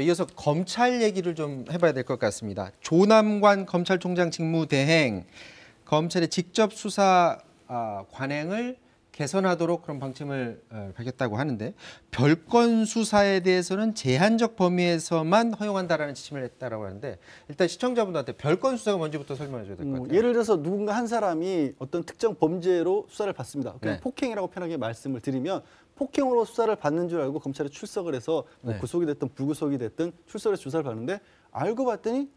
이어서 검찰 얘기를 좀 해봐야 될 것 같습니다. 조남관 검찰총장 직무대행, 검찰의 직접 수사 관행을 개선하도록 그런 방침을 밝혔다고 하는데, 별건 수사에 대해서는 제한적 범위에서만 허용한다라는 지침을 했다라고 하는데, 일단 시청자분들한테 별건 수사가 뭔지부터 설명해 줘야 될 것 같아요. 예를 들어서 누군가 한 사람이 어떤 특정 범죄로 수사를 받습니다. 그냥 네. 폭행이라고 편하게 말씀을 드리면, 폭행으로 수사를 받는 줄 알고 검찰에 출석을 해서 뭐 네. 구속이 됐든 불구속이 됐든 출석해서 조사를 받는데, 알고 갔더니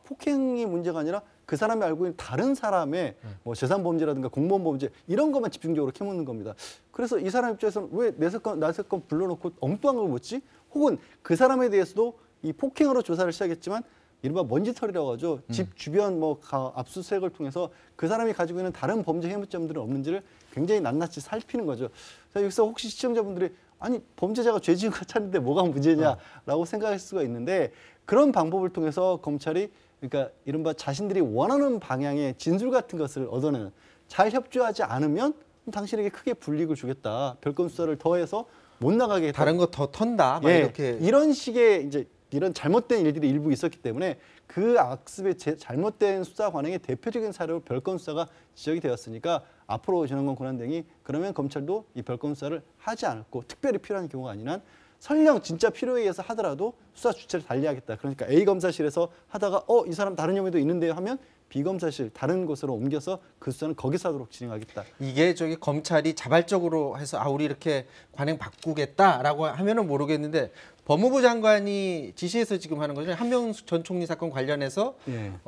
폭행이 문제가 아니라 그 사람이 알고 있는 다른 사람의 뭐 재산범죄라든가 공무원범죄 이런 것만 집중적으로 캐묻는 겁니다. 그래서 이 사람 입장에서는 왜 내 사건 불러놓고 엉뚱한 걸 묻지? 혹은 그 사람에 대해서도 이 폭행으로 조사를 시작했지만 이른바 먼지털이라고 하죠. 집 주변 압수수색을 통해서 그 사람이 가지고 있는 다른 범죄 해무점들은 없는지를 굉장히 낱낱이 살피는 거죠. 그래서 여기서 혹시 시청자분들이 아니 범죄자가 죄 지은 거 찾는데 뭐가 문제냐라고 생각할 수가 있는데, 그런 방법을 통해서 검찰이 그러니까 이른바 자신들이 원하는 방향의 진술 같은 것을 얻어내는, 잘 협조하지 않으면 당신에게 크게 불이익을 주겠다, 별건 수사를 더해서 못 나가게 했다, 다른 거 더 턴다, 막 이렇게 이런 식의 이제 이런 잘못된 일들이 일부 있었기 때문에 그 악습의 잘못된 수사 관행의 대표적인 사례로 별건 수사가 지적이 되었으니까, 앞으로 조남관 권한대행이 그러면 검찰도 이 별건 수사를 하지 않고, 특별히 필요한 경우가 아닌 한 설령 진짜 필요에 의해서 하더라도 수사 주체를 달리하겠다. 그러니까 A 검사실에서 하다가 이 사람 다른 혐의도 있는데요 하면 B 검사실 다른 곳으로 옮겨서 그 수사는 거기서 하도록 진행하겠다. 이게 검찰이 자발적으로 해서 우리 이렇게 관행 바꾸겠다라고 하면은 모르겠는데, 법무부 장관이 지시해서 지금 하는 거죠. 한명숙 전 총리 사건 관련해서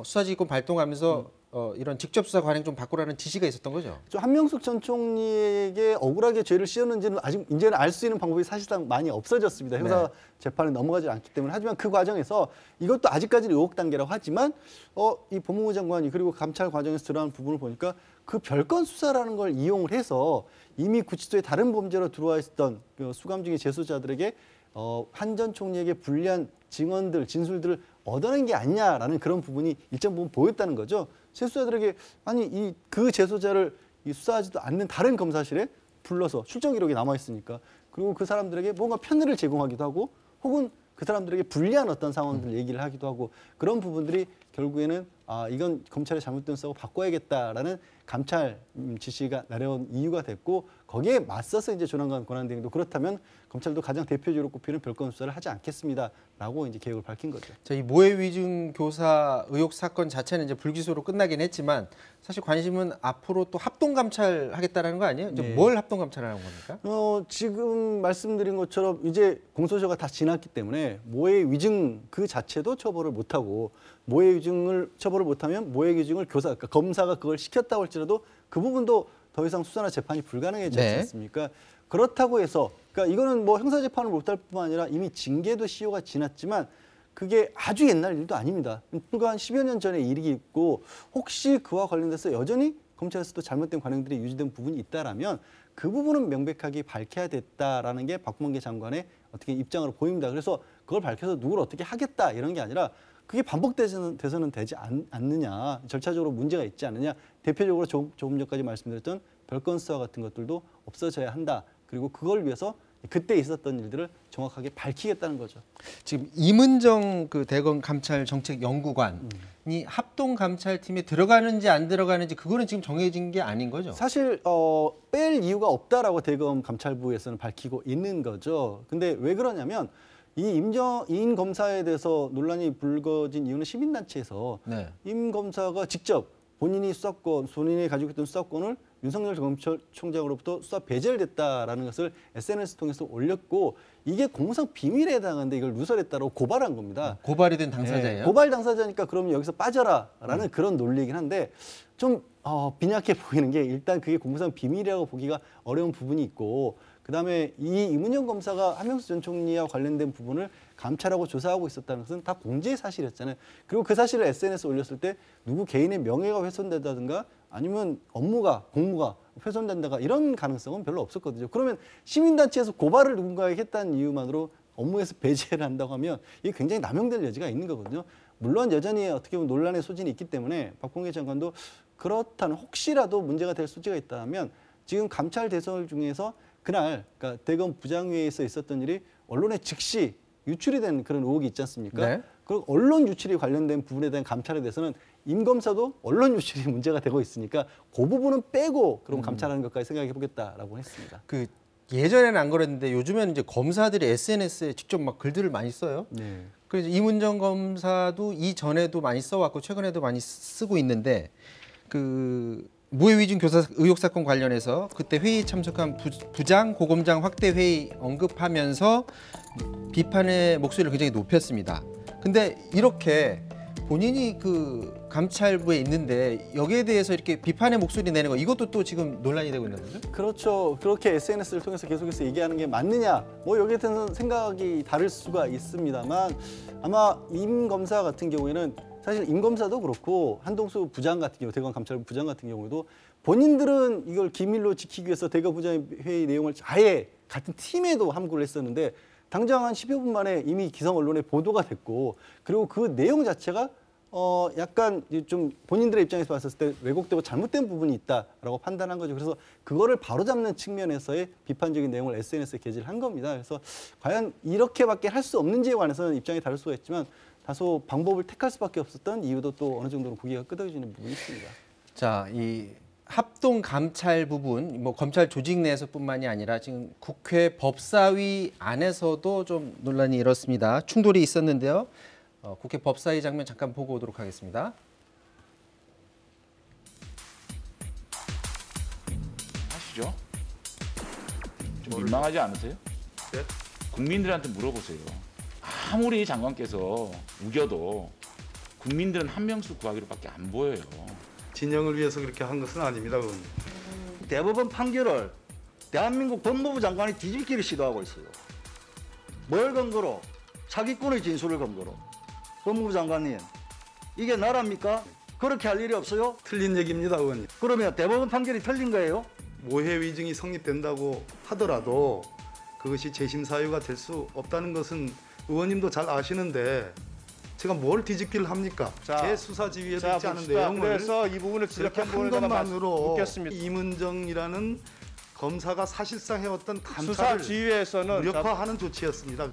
수사지휘권 발동하면서 이런 직접 수사 관행 좀 바꾸라는 지시가 있었던 거죠. 한명숙 전 총리에게 억울하게 죄를 씌웠는지는 아직 이제는 알 수 있는 방법이 사실상 많이 없어졌습니다. 형사 재판에 넘어가지 않기 때문에. 하지만 그 과정에서 이것도 아직까지는 의혹 단계라고 하지만 이 법무부 장관이 그리고 감찰 과정에서 드러난 부분을 보니까 그 별건 수사라는 걸 이용을 해서 이미 구치소에 다른 범죄로 들어와 있었던 수감 중의 재소자들에게 한 전 총리에게 불리한 증언들, 진술들을 얻어낸 게 아니냐라는 그런 부분이 일정 부분 보였다는 거죠. 재소자들에게 그 재소자를 수사하지도 않는 다른 검사실에 불러서 출정 기록이 남아 있으니까, 그리고 그 사람들에게 뭔가 편의를 제공하기도 하고, 혹은 그 사람들에게 불리한 어떤 상황들 얘기를 하기도 하고, 그런 부분들이 결국에는 이건 검찰의 잘못된 수사고 바꿔야겠다라는 감찰 지시가 내려온 이유가 됐고, 거기에 맞서서 이제 조남관 권한대행도 그렇다면 검찰도 가장 대표적으로 꼽히는 별건 수사를 하지 않겠습니다라고 이제 계획을 밝힌 거죠. 이 모해 위증 교사 의혹 사건 자체는 이제 불기소로 끝나긴 했지만, 사실 관심은 앞으로 또 합동 감찰하겠다라는 거 아니에요? 이제 뭘 합동 감찰하는 겁니까? 지금 말씀드린 것처럼 이제 공소시효가 다 지났기 때문에 모해 위증 그 자체도 처벌을 못 하고, 모해 위증을 처벌을 못하면 모해 위증을 그러니까 검사가 그걸 시켰다고 할지라도 그 부분도 더 이상 수사나 재판이 불가능해지지 않습니까? 그렇다고 해서 그러니까 이거는 뭐 형사 재판을 못할 뿐만 아니라 이미 징계도 시효가 지났지만 그게 아주 옛날 일도 아닙니다. 불과 한 10여 년 전의 일이 있고, 혹시 그와 관련돼서 여전히 검찰에서도 잘못된 관행들이 유지된 부분이 있다라면 그 부분은 명백하게 밝혀야 됐다라는 게 박범계 장관의 어떻게 입장으로 보입니다. 그래서 그걸 밝혀서 누구를 어떻게 하겠다 이런 게 아니라, 그게 반복돼서는 되지 않느냐, 절차적으로 문제가 있지 않느냐, 대표적으로 조금 전까지 말씀드렸던 별건 수사 같은 것들도 없어져야 한다. 그리고 그걸 위해서 그때 있었던 일들을 정확하게 밝히겠다는 거죠. 지금 이문정 대검 감찰 정책 연구관이 합동 감찰팀에 들어가는지 안 들어가는지 그거는 지금 정해진 게 아닌 거죠? 사실 뺄 이유가 없다라고 대검 감찰부에서는 밝히고 있는 거죠. 근데 왜 그러냐면 이인 검사에 대해서 논란이 불거진 이유는 시민단체에서 임 검사가 직접 본인이 가지고 있던 수사권을 윤석열 검찰총장으로부터 수사 배제를 됐다라는 것을 SNS 통해서 올렸고, 이게 공무상 비밀에 해당하는데 이걸 누설했다고 고발한 겁니다. 고발이 된 당사자예요? 고발 당사자니까 그러면 여기서 빠져라라는 그런 논리이긴 한데, 좀 빈약해 보이는 게, 일단 그게 공무상 비밀이라고 보기가 어려운 부분이 있고, 그다음에 이문정 검사가 한명숙 전 총리와 관련된 부분을 감찰하고 조사하고 있었다는 것은 다 공지의 사실이었잖아요. 그리고 그 사실을 SNS에 올렸을 때 누구 개인의 명예가 훼손된다든가 아니면 공무가 훼손된다가 이런 가능성은 별로 없었거든요. 그러면 시민단체에서 고발을 누군가에게 했다는 이유만으로 업무에서 배제를 한다고 하면 이게 굉장히 남용될 여지가 있는 거거든요. 물론 여전히 어떻게 보면 논란의 소진이 있기 때문에 박범계 장관도 그렇다는, 혹시라도 문제가 될 소지가 있다면 지금 감찰 대설 중에서 그날 그러니까 대검 부장회의에서 있었던 일이 언론에 즉시 유출이 된 그런 의혹이 있지 않습니까? 네. 그 언론 유출이 관련된 부분에 대한 감찰에 대해서는 임 검사도 언론 유출이 문제가 되고 있으니까 그 부분은 빼고 그럼 감찰하는 것까지 생각해 보겠다라고 했습니다. 그 예전에는 안 그랬는데 요즘에는 이제 검사들이 SNS에 직접 막 글들을 많이 써요. 네. 그래서 이문정 검사도 이전에도 많이 써왔고 최근에도 많이 쓰고 있는데 그 무해위증 교사 의혹 사건 관련해서 그때 회의에 참석한 부장 고검장 확대 회의 언급하면서 비판의 목소리를 굉장히 높였습니다. 근데 이렇게 본인이 그 감찰부에 있는데 여기에 대해서 이렇게 비판의 목소리 내는 거 이것도 또 지금 논란이 되고 있는 거죠? 그렇죠. 그렇게 SNS를 통해서 계속해서 얘기하는 게 맞느냐? 뭐 여기에 대해서는 생각이 다를 수가 있습니다만 아마 임 검사 같은 경우에는 사실 임 검사도 그렇고 한동수 부장 같은 경우 대검 감찰부 부장 같은 경우에도 본인들은 이걸 기밀로 지키기 위해서 대검 부장 회의 내용을 아예 같은 팀에도 함구를 했었는데 당장 한 10여 분 만에 이미 기성 언론에 보도가 됐고 그리고 그 내용 자체가 약간 좀 본인들의 입장에서 봤을 때 왜곡되고 잘못된 부분이 있다라고 판단한 거죠. 그래서 그거를 바로잡는 측면에서의 비판적인 내용을 SNS에 게재를 한 겁니다. 그래서 과연 이렇게밖에 할 수 없는지에 관해서는 입장이 다를 수가 있지만 다소 방법을 택할 수밖에 없었던 이유도 또 어느 정도는 고개가 끄덕여지는 부분이 있습니다. 자, 이 합동 감찰 부분, 뭐 검찰 조직 내에서뿐만이 아니라 지금 국회 법사위 안에서도 좀 논란이 일었습니다. 충돌이 있었는데요. 국회 법사위 장면 잠깐 보고 오도록 하겠습니다. 하시죠. 좀 민망하지 않으세요? 네? 국민들한테 물어보세요. 아무리 장관께서 우겨도 국민들은 한명숙 구하기로밖에 안 보여요. 진영을 위해서 그렇게 한 것은 아닙니다. 그건. 대법원 판결을 대한민국 법무부 장관이 뒤집기를 시도하고 있어요. 뭘 근거로? 사기꾼의 진술을 근거로. 법무부 장관님, 이게 나라입니까? 그렇게 할 일이 없어요? 틀린 얘기입니다, 의원님. 그러면 대법원 판결이 틀린 거예요? 모해 위증이 성립된다고 하더라도 그것이 재심 사유가 될 수 없다는 것은 의원님도 잘 아시는데 제가 뭘 뒤집기를 합니까? 자, 제 수사 지휘에도 자, 있지 않은 봅시다. 내용을 그래서 이 부분을 그렇게 지적한 한 부분을 제가 것만으로 묻겠습니다. 이문정이라는 검사가 사실상 해왔던 수사 감찰을 지휘에서는 무력화하는 조치였습니다.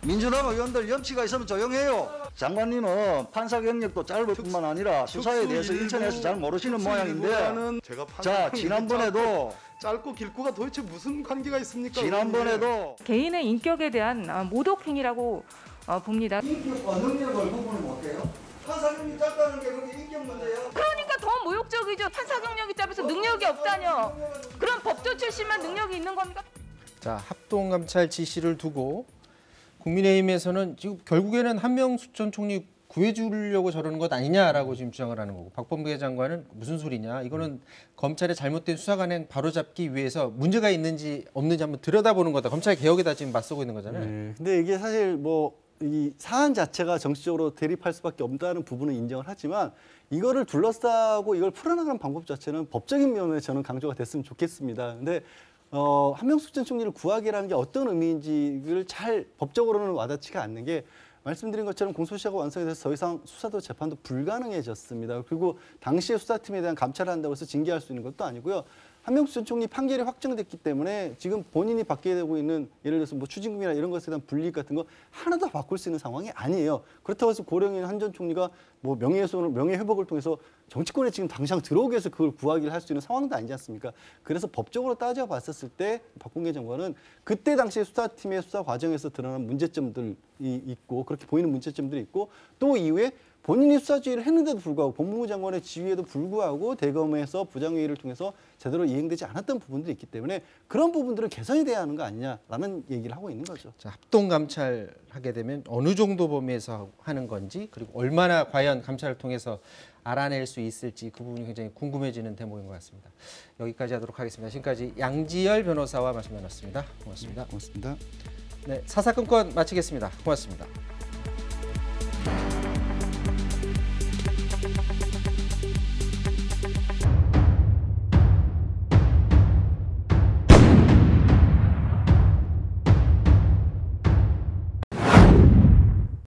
민주당 의원들 염치가 있으면 조용해요. 장관님은 판사 경력도 짧을 뿐만 아니라 수사에 대해서 인천에서 잘 모르시는 모양인데 제가 자, 지난번에도 짧고 길고가 도대체 무슨 관계가 있습니까? 지난번에도 개인의 인격에 대한 모독 행위라고 봅니다. 인격과 능력을 구분을 못해요? 판사 경력이 짧다는 게 그게 인격 문제예요? 그러니까 더 모욕적이죠. 판사 경력이 짧아서 능력이 없다뇨. 그럼 법조 출신만 능력이 있는 겁니까? 자, 합동 감찰 지시를 두고 국민의힘에서는 지금 결국에는 한명숙 전 총리 구해주려고 저러는 것 아니냐라고 지금 주장을 하는 거고 박범계 장관은 무슨 소리냐 이거는 검찰의 잘못된 수사 관행 바로잡기 위해서 문제가 있는지 없는지 한번 들여다보는 거다. 검찰 개혁에다 지금 맞서고 있는 거잖아요. 네, 근데 이게 사실 뭐 이 사안 자체가 정치적으로 대립할 수밖에 없다는 부분은 인정을 하지만 이거를 둘러싸고 이걸 풀어나가는 방법 자체는 법적인 면에 저는 강조가 됐으면 좋겠습니다. 근데 한명숙 전 총리를 구하기라는 게 어떤 의미인지를 잘 법적으로는 와닿지가 않는 게 말씀드린 것처럼 공소시효가 완성이 돼서 더 이상 수사도 재판도 불가능해졌습니다. 그리고 당시에 수사팀에 대한 감찰을 한다고 해서 징계할 수 있는 것도 아니고요. 한명숙 전 총리 판결이 확정됐기 때문에 지금 본인이 받게 되고 있는 예를 들어서 뭐 추징금이나 이런 것에 대한 불이익 같은 거 하나도 바꿀 수 있는 상황이 아니에요. 그렇다고 해서 고령인 한 전 총리가 뭐 명예회복을 통해서 정치권에 지금 당장 들어오기 위해서 그걸 구하기를 할 수 있는 상황도 아니지 않습니까? 그래서 법적으로 따져봤었을 때 박범계 장관은 그때 당시에 수사팀의 수사 과정에서 드러난 문제점들이 있고 그렇게 보이는 문제점들이 있고 또 이후에 본인이 수사 지휘를 했는데도 불구하고 법무부 장관의 지휘에도 불구하고 대검에서 부장회의를 통해서 제대로 이행되지 않았던 부분들이 있기 때문에 그런 부분들은 개선이 돼야 하는 거 아니냐라는 얘기를 하고 있는 거죠. 자, 합동 감찰하게 되면 어느 정도 범위에서 하는 건지 그리고 얼마나 과연 감찰을 통해서 알아낼 수 있을지 그 부분이 굉장히 궁금해지는 대목인 것 같습니다. 여기까지 하도록 하겠습니다. 지금까지 양지열 변호사와 말씀 나눴습니다. 고맙습니다. 고맙습니다. 네, 사사건건 마치겠습니다. 고맙습니다.